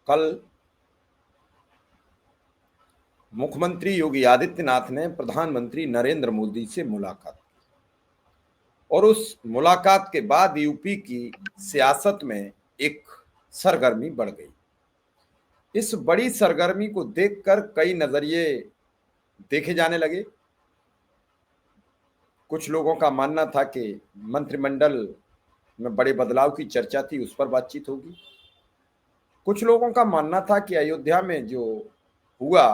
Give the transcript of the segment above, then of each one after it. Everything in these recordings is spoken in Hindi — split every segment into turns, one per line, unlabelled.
कल मुख्यमंत्री योगी आदित्यनाथ ने प्रधानमंत्री नरेंद्र मोदी से मुलाकात की और उस मुलाकात के बाद यूपी की सियासत में एक सरगर्मी बढ़ गई। इस बड़ी सरगर्मी को देखकर कई नजरिए देखे जाने लगे। कुछ लोगों का मानना था कि मंत्रिमंडल में बड़े बदलाव की चर्चा थी, उस पर बातचीत होगी। कुछ लोगों का मानना था कि अयोध्या में जो हुआ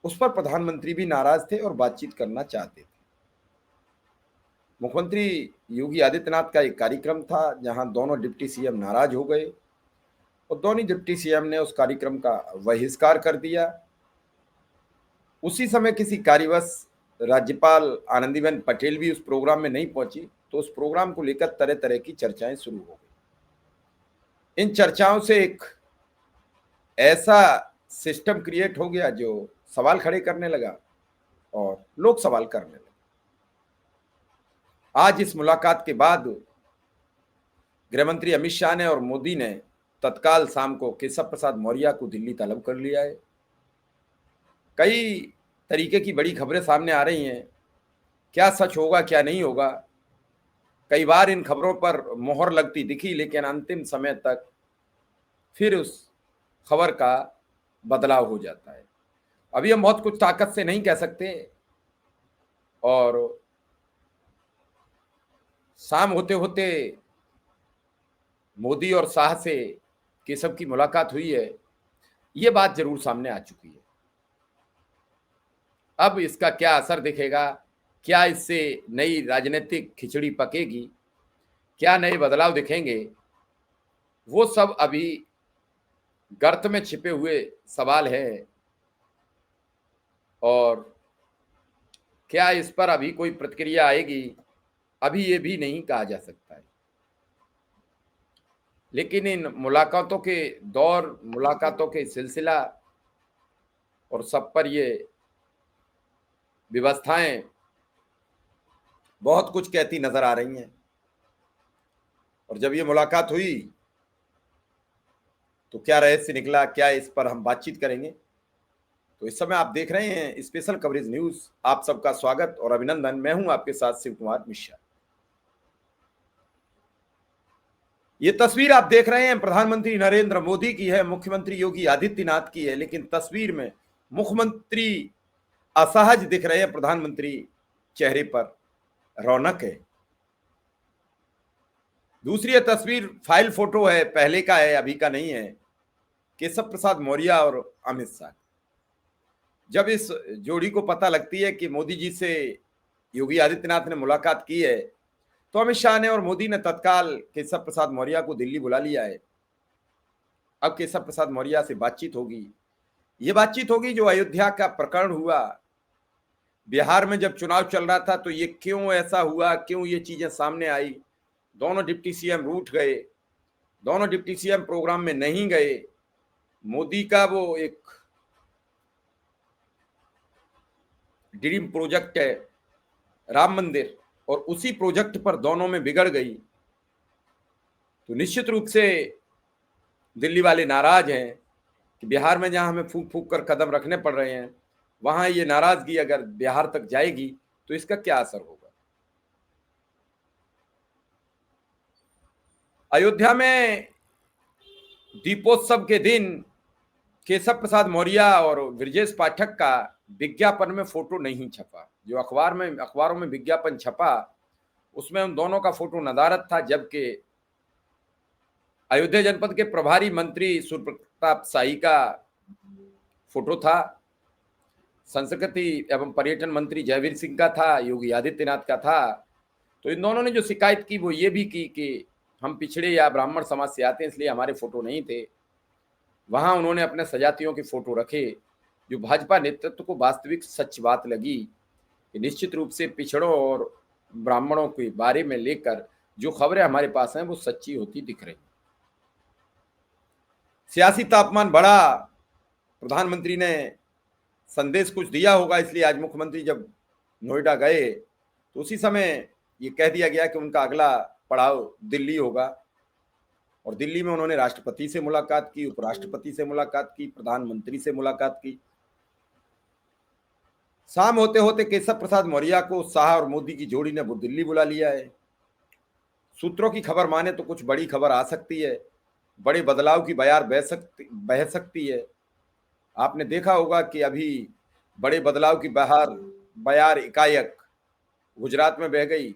उस पर प्रधानमंत्री भी नाराज थे और बातचीत करना चाहते थे। मुख्यमंत्री योगी आदित्यनाथ का एक कार्यक्रम था जहां दोनों डिप्टी सीएम नाराज हो गए और दोनों डिप्टी सीएम ने उस कार्यक्रम का बहिष्कार कर दिया। उसी समय किसी कार्यवश राज्यपाल आनंदीबेन पटेल भी उस प्रोग्राम में नहीं पहुंची, तो उस प्रोग्राम को लेकर तरह तरह की चर्चाएं शुरू हो गई। इन चर्चाओं से एक ऐसा सिस्टम क्रिएट हो गया जो सवाल खड़े करने लगा और लोग सवाल करने लगे। आज इस मुलाकात के बाद गृहमंत्री अमित शाह ने और मोदी ने तत्काल शाम को केशव प्रसाद मौर्य को दिल्ली तलब कर लिया है। कई तरीके की बड़ी खबरें सामने आ रही हैं, क्या सच होगा क्या नहीं होगा। कई बार इन खबरों पर मोहर लगती दिखी, लेकिन अंतिम समय तक फिर उस खबर का बदलाव हो जाता है। अभी हम बहुत कुछ ताकत से नहीं कह सकते और शाम होते होते मोदी और शाह से केशव की मुलाकात हुई है, ये बात जरूर सामने आ चुकी है। अब इसका क्या असर दिखेगा, क्या इससे नई राजनीतिक खिचड़ी पकेगी, क्या नए बदलाव दिखेंगे, वो सब अभी गर्त में छिपे हुए सवाल है और क्या इस पर अभी कोई प्रतिक्रिया आएगी, अभी ये भी नहीं कहा जा सकता है। लेकिन इन मुलाकातों के दौर, मुलाकातों के सिलसिला और सब पर ये व्यवस्थाएं बहुत कुछ कहती नजर आ रही हैं। और जब ये मुलाकात हुई तो क्या रहस्य निकला, क्या इस पर हम बातचीत करेंगे। तो इस समय आप देख रहे हैं स्पेशल कवरेज न्यूज। आप सबका स्वागत और अभिनंदन। मैं हूं आपके साथ शिव कुमार मिश्रा। ये तस्वीर आप देख रहे हैं प्रधानमंत्री नरेंद्र मोदी की है, मुख्यमंत्री योगी आदित्यनाथ की है, लेकिन तस्वीर में मुख्यमंत्री असहज दिख रहे हैं, प्रधानमंत्री चेहरे पर रौनक है। दूसरी ये तस्वीर फाइल फोटो है, पहले का है, अभी का नहीं है। केशव प्रसाद मौर्य और अमित शाह। जब इस जोड़ी को पता लगती है कि मोदी जी से योगी आदित्यनाथ ने मुलाकात की है, तो अमित शाह ने और मोदी ने तत्काल केशव प्रसाद मौर्य को दिल्ली बुला लिया है। अब केशव प्रसाद मौर्य से बातचीत होगी। ये बातचीत होगी जो अयोध्या का प्रकरण हुआ, बिहार में जब चुनाव चल रहा था, तो ये क्यों ऐसा हुआ, क्यों ये चीजें सामने आई। दोनों डिप्टी सीएम रूठ गए, दोनों डिप्टी सीएम प्रोग्राम में नहीं गए। मोदी का वो एक ड्रीम प्रोजेक्ट है राम मंदिर, और उसी प्रोजेक्ट पर दोनों में बिगड़ गई, तो निश्चित रूप से दिल्ली वाले नाराज हैं कि बिहार में जहां हमें फूक फूक कर कदम रखने पड़ रहे हैं, वहां ये नाराजगी अगर बिहार तक जाएगी तो इसका क्या असर होगा। अयोध्या में दीपोत्सव के दिन केशव प्रसाद मौर्य और ब्रजेश पाठक का विज्ञापन में फोटो नहीं छपा। जो अखबारों में विज्ञापन छपा उसमें उन दोनों का फोटो नदारद था, जबकि अयोध्या जनपद के प्रभारी मंत्री सूर्य प्रताप शाही का फोटो था, संस्कृति एवं पर्यटन मंत्री जयवीर सिंह का था, योगी आदित्यनाथ का था। तो इन दोनों ने जो शिकायत की वो ये भी की कि हम पिछड़े या ब्राह्मण समाज से आते हैं, इसलिए हमारे फोटो नहीं थे। वहां उन्होंने अपने सजातियों के फोटो रखे, जो भाजपा नेतृत्व को वास्तविक सच बात लगी कि निश्चित रूप से पिछड़ों और ब्राह्मणों के बारे में लेकर जो खबरें हमारे पास हैं वो सच्ची होती दिख रही। सियासी तापमान बढ़ा, प्रधानमंत्री ने संदेश कुछ दिया होगा, इसलिए आज मुख्यमंत्री जब नोएडा गए तो उसी समय ये कह दिया गया कि उनका अगला पड़ाव दिल्ली होगा। और दिल्ली में उन्होंने राष्ट्रपति से मुलाकात की, उपराष्ट्रपति से मुलाकात की, प्रधानमंत्री से मुलाकात की। शाम होते होते केशव प्रसाद मौर्य को शाह और मोदी की जोड़ी ने दिल्ली बुला लिया है। सूत्रों की खबर माने तो कुछ बड़ी खबर आ सकती है, बड़े बदलाव की बयार बह सकती है। आपने देखा होगा कि अभी बड़े बदलाव की बयार एकाएक गुजरात में बह गई।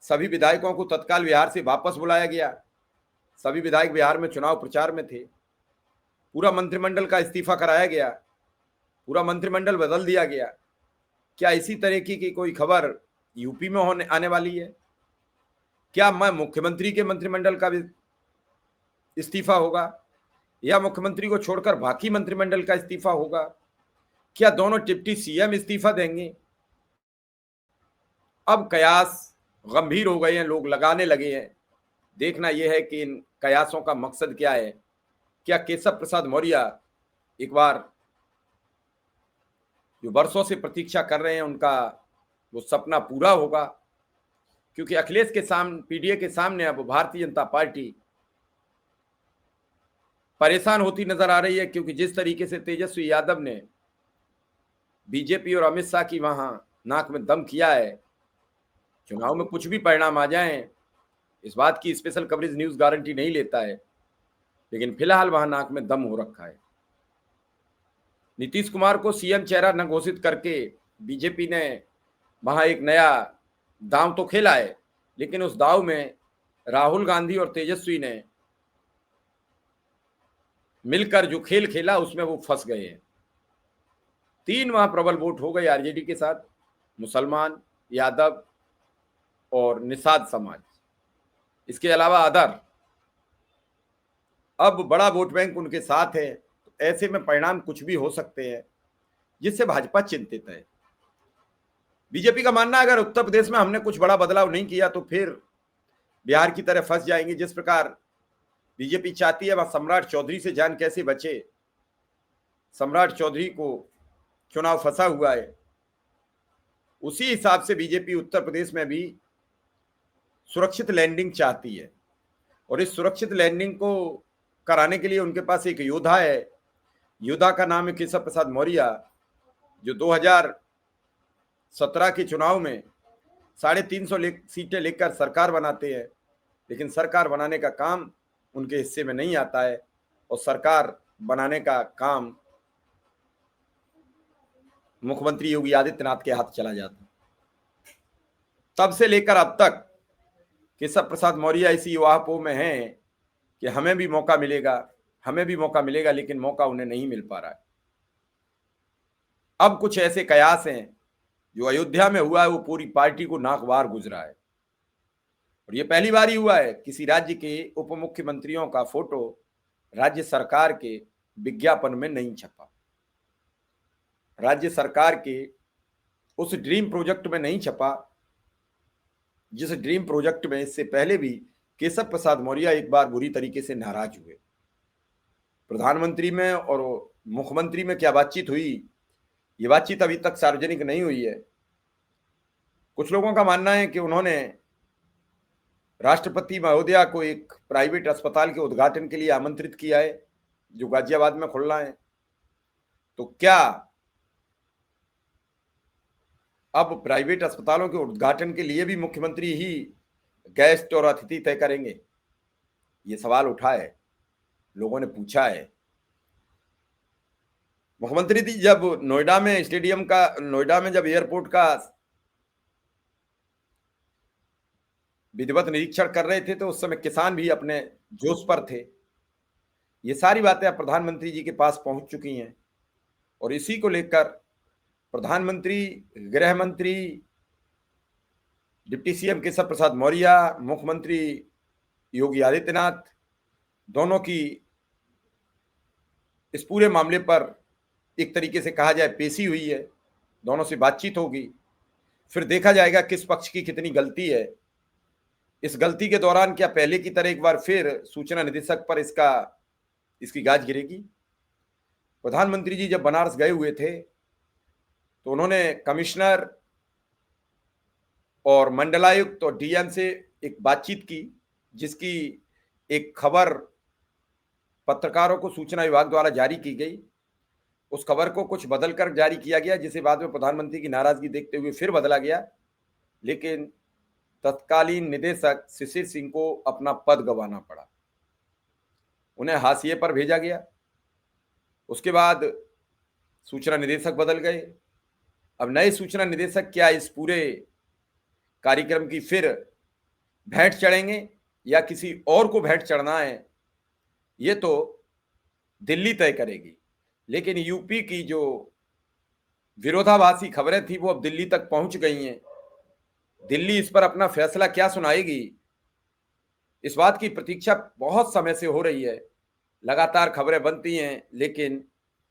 सभी विधायकों को तत्काल बिहार से वापस बुलाया गया। सभी विधायक बिहार में चुनाव प्रचार में थे। पूरा मंत्रिमंडल का इस्तीफा कराया गया, पूरा मंत्रिमंडल बदल दिया गया। क्या इसी तरह की कोई खबर यूपी में होने आने वाली है? क्या मैं मुख्यमंत्री के मंत्रिमंडल का भी इस्तीफा होगा, या मुख्यमंत्री को छोड़कर बाकी मंत्रिमंडल का इस्तीफा होगा? क्या दोनों डिप्टी सीएम इस्तीफा देंगे? अब कयास गंभीर हो गए हैं, लोग लगाने लगे हैं। देखना यह है कि इन कयासों का मकसद क्या है। क्या केशव प्रसाद मौर्य एक बार जो वर्षों से प्रतीक्षा कर रहे हैं उनका वो सपना पूरा होगा? क्योंकि अखिलेश के सामने, पीडीए के सामने अब भारतीय जनता पार्टी परेशान होती नजर आ रही है। क्योंकि जिस तरीके से तेजस्वी यादव ने बीजेपी और अमित शाह की वहां नाक में दम किया है, चुनाव में कुछ भी परिणाम आ जाए, इस बात की स्पेशल कवरेज न्यूज गारंटी नहीं लेता है, लेकिन फिलहाल वहां नाक में दम हो रखा है। नीतीश कुमार को सीएम चेहरा न घोषित करके बीजेपी ने वहां एक नया दांव तो खेला है, लेकिन उस दांव में राहुल गांधी और तेजस्वी ने मिलकर जो खेल खेला उसमें वो फंस गए हैं। 3 वहां प्रबल वोट हो गए आरजेडी के साथ, मुसलमान, यादव और निषाद समाज, इसके अलावा अदर। अब बड़ा वोट बैंक उनके साथ है, तो ऐसे में परिणाम कुछ भी हो सकते हैं, जिससे भाजपा चिंतित है। बीजेपी का मानना है अगर उत्तर प्रदेश में हमने कुछ बड़ा बदलाव नहीं किया तो फिर बिहार की तरह फंस जाएंगे। जिस प्रकार बीजेपी चाहती है वह सम्राट चौधरी से जान कैसे बचे। सम्राट चौधरी को चुनाव फंसा हुआ है, उसी हिसाब से बीजेपी उत्तर प्रदेश में भी सुरक्षित लैंडिंग चाहती है। और इस सुरक्षित लैंडिंग को कराने के लिए उनके पास एक योद्धा है। योद्धा का नाम है केशव प्रसाद मौर्य, जो 2017 के चुनाव में 350 सीटें लेकर सरकार बनाते हैं, लेकिन सरकार बनाने का काम उनके हिस्से में नहीं आता है, और सरकार बनाने का काम मुख्यमंत्री योगी आदित्यनाथ के हाथ चला जाता है। तब से लेकर अब तक केशव प्रसाद मौर्य इसी वाहपो में हैं कि हमें भी मौका मिलेगा, हमें भी मौका मिलेगा, लेकिन मौका उन्हें नहीं मिल पा रहा है। अब कुछ ऐसे कयास हैं, जो अयोध्या में हुआ है वो पूरी पार्टी को नाकवार गुजरा है। और ये पहली बार ही हुआ है किसी राज्य के उप मुख्यमंत्रियों का फोटो राज्य सरकार के विज्ञापन में नहीं छपा, राज्य सरकार के उस ड्रीम प्रोजेक्ट में नहीं छपा, जिस ड्रीम प्रोजेक्ट में इससे पहले भी केशव प्रसाद मौर्य एक बार बुरी तरीके से नाराज हुए। प्रधानमंत्री में और मुख्यमंत्री में क्या बातचीत हुई, ये बातचीत अभी तक सार्वजनिक नहीं हुई है। कुछ लोगों का मानना है कि उन्होंने राष्ट्रपति महोदया को एक प्राइवेट अस्पताल के उद्घाटन के लिए आमंत्रित किया है, जो गाजियाबाद में खुलना है। तो क्या अब प्राइवेट अस्पतालों के उद्घाटन के लिए भी मुख्यमंत्री ही गेस्ट और अतिथि तय करेंगे? ये सवाल उठा है, लोगों ने पूछा है। मुख्यमंत्री जी जब नोएडा में जब एयरपोर्ट का विधिवत निरीक्षण कर रहे थे तो उस समय किसान भी अपने जोश पर थे। ये सारी बातें अब प्रधानमंत्री जी के पास पहुंच चुकी हैं, और इसी को लेकर प्रधानमंत्री, गृह मंत्री, डिप्टी सीएम केशव प्रसाद मौर्य, मुख्यमंत्री योगी आदित्यनाथ, दोनों की इस पूरे मामले पर एक तरीके से कहा जाए पेशी हुई है। दोनों से बातचीत होगी, फिर देखा जाएगा किस पक्ष की कितनी गलती है। इस गलती के दौरान क्या पहले की तरह एक बार फिर सूचना निदेशक पर इसकी गाज गिरेगी? प्रधानमंत्री जी जब बनारस गए हुए थे तो उन्होंने कमिश्नर और मंडलायुक्त और डीएम से एक बातचीत की, जिसकी एक खबर पत्रकारों को सूचना विभाग द्वारा जारी की गई। उस खबर को कुछ बदलकर जारी किया गया, जिसे बाद में प्रधानमंत्री की नाराजगी देखते हुए फिर बदला गया। लेकिन तत्कालीन निदेशक शिशिर सिंह को अपना पद गंवाना पड़ा, उन्हें हाशिए पर भेजा गया। उसके बाद सूचना निदेशक बदल गए। अब नए सूचना निदेशक क्या इस पूरे कार्यक्रम की फिर भेंट चढ़ेंगे या किसी और को भेंट चढ़ना है, ये तो दिल्ली तय करेगी। लेकिन यूपी की जो विरोधाभासी खबरें थी वो अब दिल्ली तक पहुंच गई हैं। दिल्ली इस पर अपना फैसला क्या सुनाएगी, इस बात की प्रतीक्षा बहुत समय से हो रही है। लगातार खबरें बनती हैं, लेकिन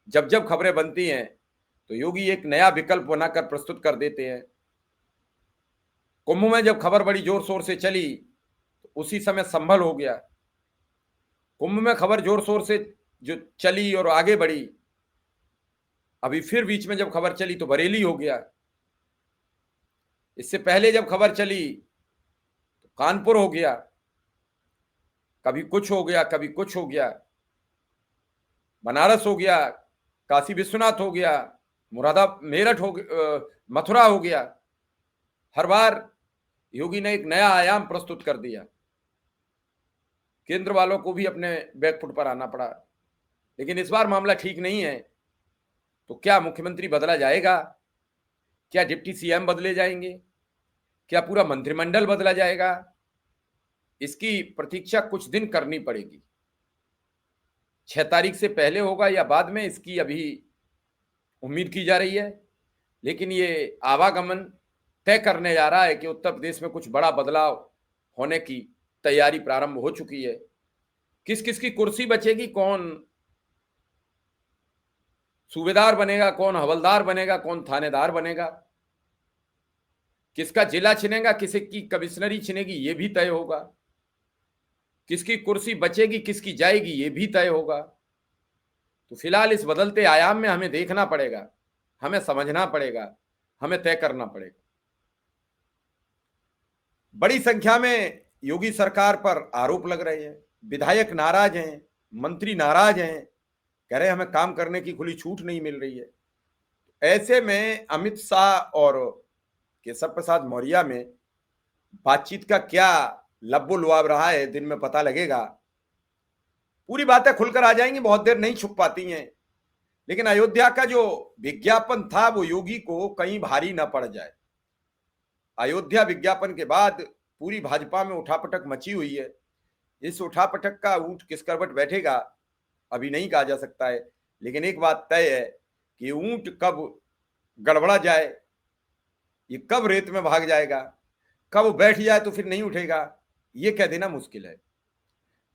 जब जब खबरें बनती हैं तो योगी एक नया विकल्प बनाकर प्रस्तुत कर देते हैं। कुंभ में जब खबर बड़ी जोर शोर से चली तो उसी समय संभल हो गया। कुंभ में खबर जोर शोर से जो चली और आगे बढ़ी, अभी फिर बीच में जब खबर चली तो बरेली हो गया। इससे पहले जब खबर चली तो कानपुर हो गया। कभी कुछ हो गया, कभी कुछ हो गया। बनारस हो गया, काशी विश्वनाथ हो गया, मेरठ हो गया, मथुरा हो गया। हर बार योगी ने एक नया आयाम प्रस्तुत कर दिया। केंद्र वालों को भी अपने बैकफुट पर आना पड़ा। लेकिन इस बार मामला ठीक नहीं है। तो क्या मुख्यमंत्री बदला जाएगा? क्या डिप्टी सीएम बदले जाएंगे? क्या पूरा मंत्रिमंडल बदला जाएगा? इसकी प्रतीक्षा कुछ दिन करनी पड़ेगी। 6 तारीख से पहले होगा या बाद में, इसकी अभी उम्मीद की जा रही है। लेकिन ये आवागमन तय करने जा रहा है कि उत्तर प्रदेश में कुछ बड़ा बदलाव होने की तैयारी प्रारंभ हो चुकी है। किस किस की कुर्सी बचेगी, कौन सूबेदार बनेगा, कौन हवलदार बनेगा, कौन थानेदार बनेगा, किसका जिला छिनेगा, किसी की कमिश्नरी छिनेगी, ये भी तय होगा। किसकी कुर्सी बचेगी, किसकी जाएगी, ये भी तय होगा। तो फिलहाल इस बदलते आयाम में हमें देखना पड़ेगा, हमें समझना पड़ेगा, हमें तय करना पड़ेगा। बड़ी संख्या में योगी सरकार पर आरोप लग रहे हैं। विधायक नाराज हैं, मंत्री नाराज हैं, कह रहे हैं हमें काम करने की खुली छूट नहीं मिल रही है। ऐसे में अमित शाह और केशव प्रसाद मौर्य में बातचीत का क्या लब्बो लुआब रहा है, दिन में पता लगेगा। पूरी बातें खुलकर आ जाएंगी, बहुत देर नहीं छुप पाती हैं। लेकिन अयोध्या का जो विज्ञापन था वो योगी को कहीं भारी ना पड़ जाए। अयोध्या विज्ञापन के बाद पूरी भाजपा में उठापटक मची हुई है। इस उठापटक का ऊंट किस करवट बैठेगा अभी नहीं कहा जा सकता है। लेकिन एक बात तय है कि ऊंट कब गड़बड़ा जाए, ये कब रेत में भाग जाएगा, कब बैठ जाए तो फिर नहीं उठेगा, ये कह देना मुश्किल है।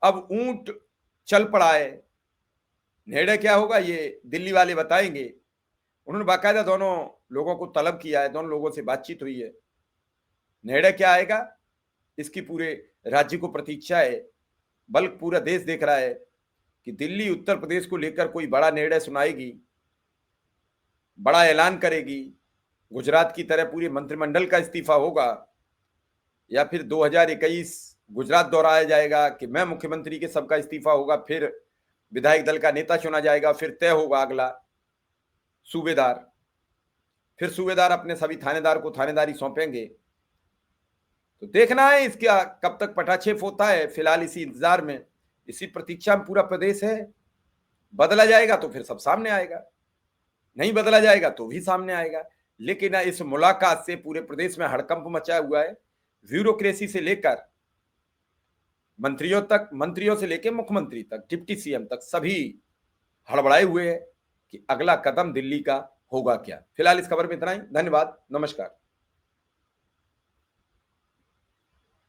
अब ऊंट चल पड़ा है, निर्णय क्या होगा ये दिल्ली वाले बताएंगे। उन्होंने बाकायदा दोनों लोगों को तलब किया है, दोनों लोगों से बातचीत हुई है। निर्णय क्या आएगा इसकी पूरे राज्य को प्रतीक्षा है। बल्कि पूरा देश देख रहा है कि दिल्ली उत्तर प्रदेश को लेकर कोई बड़ा निर्णय सुनाएगी, बड़ा ऐलान करेगी, गुजरात की तरह पूरे मंत्रिमंडल का इस्तीफा होगा, या फिर 2021 गुजरात दोहराया जाएगा कि मैं मुख्यमंत्री के सबका इस्तीफा होगा, फिर विधायक दल का नेता चुना जाएगा, फिर तय होगा अगला सूबेदार, फिर सूबेदार अपने सभी थानेदार को थानेदारी सौंपेंगे। तो देखना है इसका कब तक पटाक्षेप होता है। फिलहाल इसी इंतजार में, इसी प्रतीक्षा में पूरा प्रदेश है। बदला जाएगा तो फिर सब सामने आएगा, नहीं बदला जाएगा तो भी सामने आएगा। लेकिन इस मुलाकात से पूरे प्रदेश में हड़कंप मचा हुआ है। ब्यूरोक्रेसी से लेकर मंत्रियों तक, मंत्रियों से लेकर मुख्यमंत्री तक, डिप्टी सीएम तक सभी हड़बड़ाए हुए हैं कि अगला कदम दिल्ली का होगा क्या। फिलहाल इस खबर में इतना ही। धन्यवाद, नमस्कार।